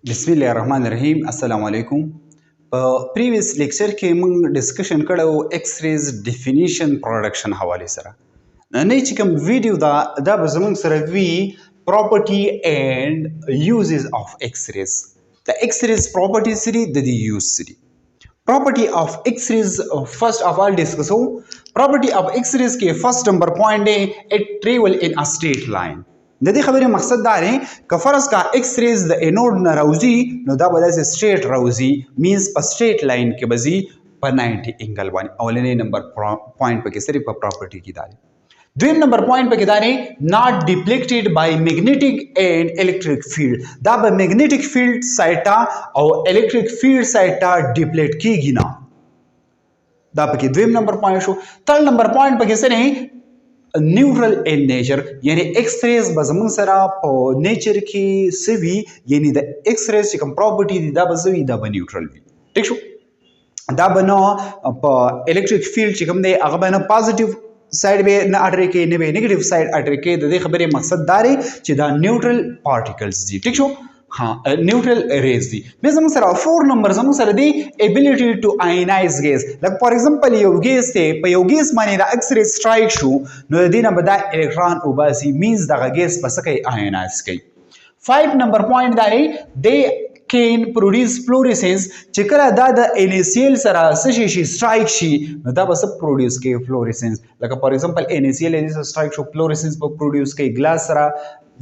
बिस्मिल्लाहिर्रहमानिर्रहीम अस्सलाम वालेकुम। Previous lecture کې موږ ډسکشن کړو ایکس ریز ډیفینیشن پروډکشن حواله سره. نه چې کوم ویډیو دا به زموږ سره وی پراپرټي اینڈ یوزز اف ایکس ریز. د ایکس ریز پراپرټي سری د دې یوز سری. Property of X-rays first of all discussو. Property of X-rays کې first number point دی it travel in a straight line. د دې خبرې مقصد دا دی که فرض کا ایکس ریز د انوډ نه راوځي نو دا به داسې سټریټ راوځي مینس په سټریټ لاین کې به ځي په 90 انګل باندې. اولنی نمبر پوینټ پکې صرف په پراپرټي کې دا دی. دویم نمبر پوینټ پکې دا دی not deflected by magnetic and electric field. دا به magnetic field سایډ ته او electric field سایډ ته ډیپلیټ کیږي نه. دا پکې دویم نمبر پوینټ شو. تھرد نمبر پوینټ پکې څه دی نیوټرل ان نیچر، یعنی ایکس ریز به زموږ سره په نیچر کې سوي، یعنی د ایکس ریز چې کوم پراپرټي دي دا به سوي دا به نیوټرل وي. ٹھیک شو. دا به نه په الکتریک فیلډ چې کوم دی هغه به نه پازیټیو سایډ به نه اټری کې نه به نیگیټیو سایډ اټری کې. د دې خبرې مقصد دا دی چې دا نیوټرل پارټیکلز دي. ٹھیک شو. نیوټرل ریز دي. بیا زموږ سره 4 نمبر زموږ سره دی ابیلیټي ټو آینایز ګیس. لکه فار ایگزامپل یو ګیس دی، په یو ګیس باندې د ایکس ری سټرایک شو نو د دې نه به دا الکترون وباسي، مینز دغه ګیس په څه کوي آینایز کوي. 5 نمبر پوینټ دا دی دی can produce fluorescence. چې کله دا د NaCl سره څه شي سټرایک شي نو دا به څه پروډوس کوي فلورسنس. لکه فار ایگزامپل NaCl دې سټرایک شو فلورسنس به پروډوس کوي. ګلاس سره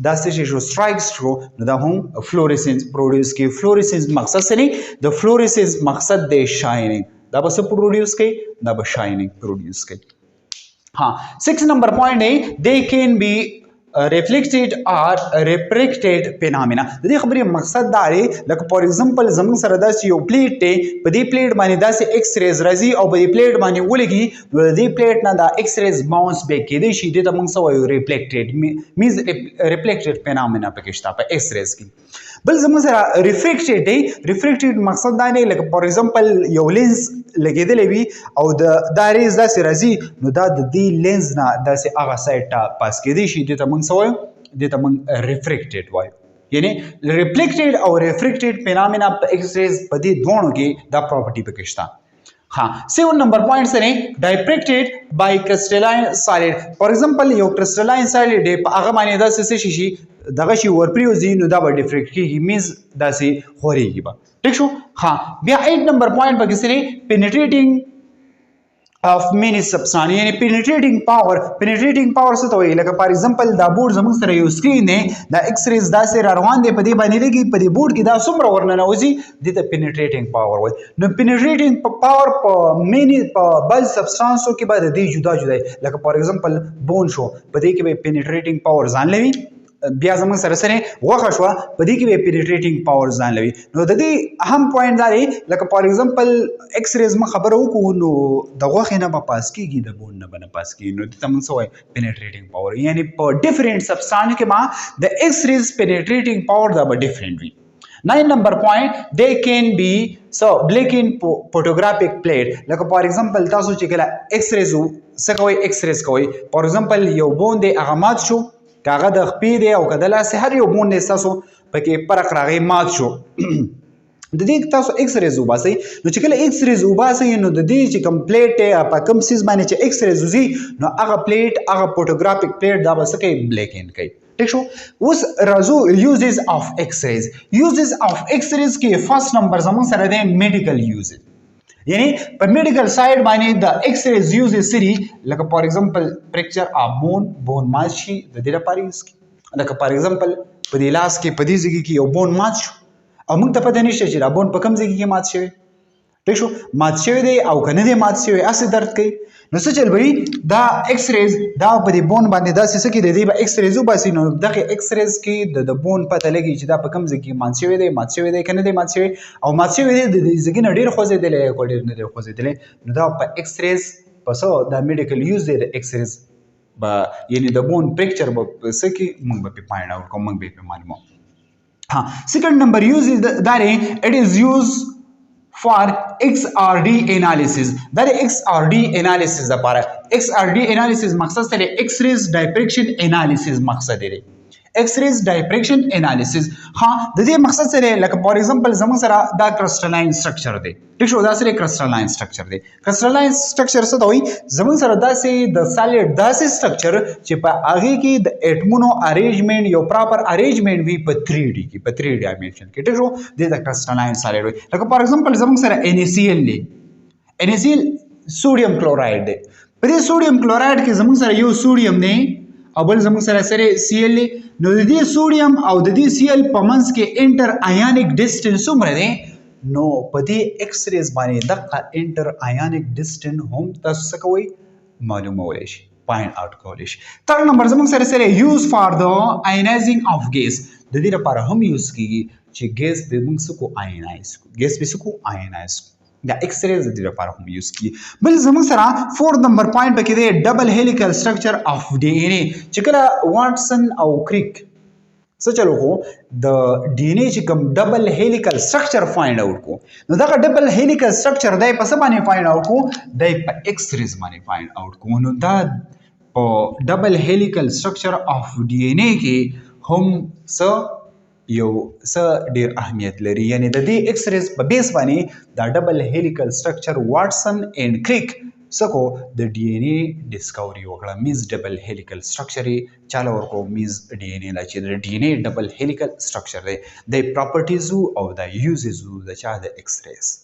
دا څه شي شو سټرایک شو نو دا هم فلورسنس پروډوس کوي. فلورسنس مقصد څه دی؟ د فلورسنس مقصد دی شاینینګ. دا به څه پروډوس کوي؟ دا به شاینینګ پروډوس کوي. 6 نمبر پوینټ دی they can be reflected or refracted phenomena. د دې خبرې مقصد دا دی لکه فار ایگزامپل زموږ سره داسې یو پلیټ دی، په دې پلیټ باندې داسې ایکس ریز راځي او په دې پلیټ باندې ولګي نو د دې پلیټ نه دا ایکس ریز باونس بیک کېدی شي. دې ته موږ څه وایو؟ ریفلیکټډ مینز ریفلیکټډ فینامنا پکې شته په ایکس ریز کې. بل زموږ سره ریفریکټډ دی. ریفریکټډ مقصد دا دی لکه فار ایگزامپل یو لینز لګېدلی وي او دا ریز داسې راځي نو دا د دې لینز نه داسې هغه سایډ ته پاس کېدی شي. دې ته موږ څه وایو؟ دې ته موږ ریفریکټډ وایو. یعنی ریفلیکټډ او ریفریکټډ فینامنا په ایکس ریز په دې دواړو کې دا پراپرټي پکې شته. 7 نمبر پوینټ سره ډایپریکټډ بای کرسټلاین سالډ. فار ایگزامپل یو کرسټلاین سالډ دی، په هغه باندې داسې څه شي دغه شي ورپریوځي نو دا به ډیفریکټ کېږي، مینز داسې خورېږي به. ٹھیک شو. بیا 8 نمبر پوینټ پکې سره پینیټریټینګ of many substance، یعنی penetrating power. penetrating power څه ته وایي؟ لکه فار ایگزامپل دا بورډ زموږ سره یو سکرین دی، دا ایکس ریز داسې را روان دی، په دې باندې لګي، په دې بورډ کې دا څومره ورننوځي دې ته penetrating power وایي. نو penetrating power په مینی په بل سبستانسو کې به د دې جدا جدا دی. لکه فار ایگزامپل بون شو، په دې کې به penetrating power ځان لوي. بیا زموږ سره سره غوښه شوه، په دې کې به پیریټریټینګ پاور ځان لوي. نو د دې اهم پوینټ دا دی لکه فار ایگزامپل ایکس ریز ما خبره وکړو نو د غوښې نه به پاس کېږي، د بون نه به نه پاس کېږي. نو دې ته موږ څه وایي؟ پیریټریټینګ پاور. یعنی په ډفرنټ سبستانس کې ما د ایکس ریز پیریټریټینګ پاور دا به ډفرنټ وي. 9 نمبر پوینټ they can be so black in photographic plate. لکه فار ایگزامپل تاسو چې کله ایکس ریز څه کوئ؟ ایکس ریز کوئ. فار ایگزامپل یو بون دی هغه مات شو، کاغه د خپې دی او که د لاسې هر یو بون دی ستاسو پکې فرق راغی مات شو. د دې تاسو ایکس ریز وباسئ. نو چې کله ایکس ریز وباسئ نو د دې چې کوم پلیټ دی په کوم سیز باندې چې ایکس ریز وځي نو هغه پلیټ هغه فوټوګرافیک پلیټ دا به څه کوي؟ بلیک اینډ کوي. ٹھیک شو. اوس راځو یوزز اف ایکس ریز. یوزز اف ایکس ریز کې فرست نمبر زموږ سره دی میډیکل یوزز. یعنی په میډیکل سایډ باندې د ایکس ریز یوزز سری لکه فار ایگزامپل فریکچر اف بون مات شي د دې لپاره یوز کی. لکه فار ایگزامپل په دې لاس کې په دې ځای کې یو بون مات شو او موږ ته پته نشته چې دا بون په کوم ځای کې مات شوی. ٹھیک شو. مات شوی دی او که نه دی مات شوی هسې درد کوي نو څه چل به وي؟ دا ایکس ریز دا په دې بون باندې داسې څه کې د دې به ایکس ریز وباسي نو دغه ایکس ریز کې د بون پته لګي چې دا په کوم ځای کې مات شوی دی، مات شوی دی که نه دی مات شوی، او مات شوی دی د دې ځای نه ډېر خوځېدلی او ډېر نه دی خوځېدلی نو دا په ایکس ریز په څه دا میډیکل یوز دی د ایکس ریز به، یعنی د بون پریکچر به څه کې موږ به پې فایند آوټ کوو، موږ به پې معلوموو. سیکنډ نمبر یوز دا دی اټ از یوز for XRD analysis. دا XRD analysis لپاره XRD analysis مقصد سره X-rays diffraction analysis مقصد دی. ایکس ریز ډایفریکشن انالیسس ها د دې مقصد سره لکه فور ایگزامپل زموږ سره دا کرسټلاین سټرکچر دی ټیک شو دا سره کرسټلاین سټرکچر دی کرسټلاین سټرکچر څه دی زموږ سره داسې د سالډ داسې سټرکچر چې په هغه کې د اټمونو ارینجمنت یو پراپر ارینجمنت وي په 3D کې په 3 ډایمنشن کې ټیک شو د کرسټلاین سالډ وي لکه فور ایگزامپل زموږ سره NaCl دی NaCl سوډیم کلوراید دی په دې سوډیم کلوراید کې زموږ سره یو سوډیم دی او بل زموږ سره Cl دی نو د دې سوډیم او د دې Cl په منځ کې انټر آیونیک ډیسټنس څومره دی نو په دې ایکس ریز باندې دغه انټر آیونیک ډیسټنس هم تاسو څه کوئ معلومولی شي فایند آوټ کولی شي تھرډ نمبر زموږ سره یوز فار د آینایزینګ اف ګیس د دې لپاره هم یوز کیږي چې ګیس به موږ څه کو آینایز کو ګیس به څه کو آینایز کو دا ایکس ریز د دې لپاره هم یوز کیږي بل زموږ سره فورث نمبر پوینټ پکې دی ډبل هیلیکل سټرکچر اف ډي ان اے چې کله واټسن او کریک څه چلو کو د ډي ان اے چې کوم ډبل هیلیکل سټرکچر فایند آوټ کو نو دا ډبل هیلیکل سټرکچر دای په څه باندې فایند آوټ کو دای په ایکس ریز باندې فایند آوټ کو نو دا په ډبل هیلیکل سټرکچر اف ډي ان اے کې هم څه یو څه ډیر اهمیت لري یعنی د دې ایکس ریز په بیس باندې دا ډبل هیلیکل سټرکچر واټسن اینڈ کریک سکو د ډي ان اے ډیسکوري وکړه میز ډبل هیلیکل سټرکچر چاله ورکو میز ډي ان اے لا چې د ډي ان اے ډبل هیلیکل سټرکچر دی د پراپرټیزو او د یوزز د چا د ایکس ریز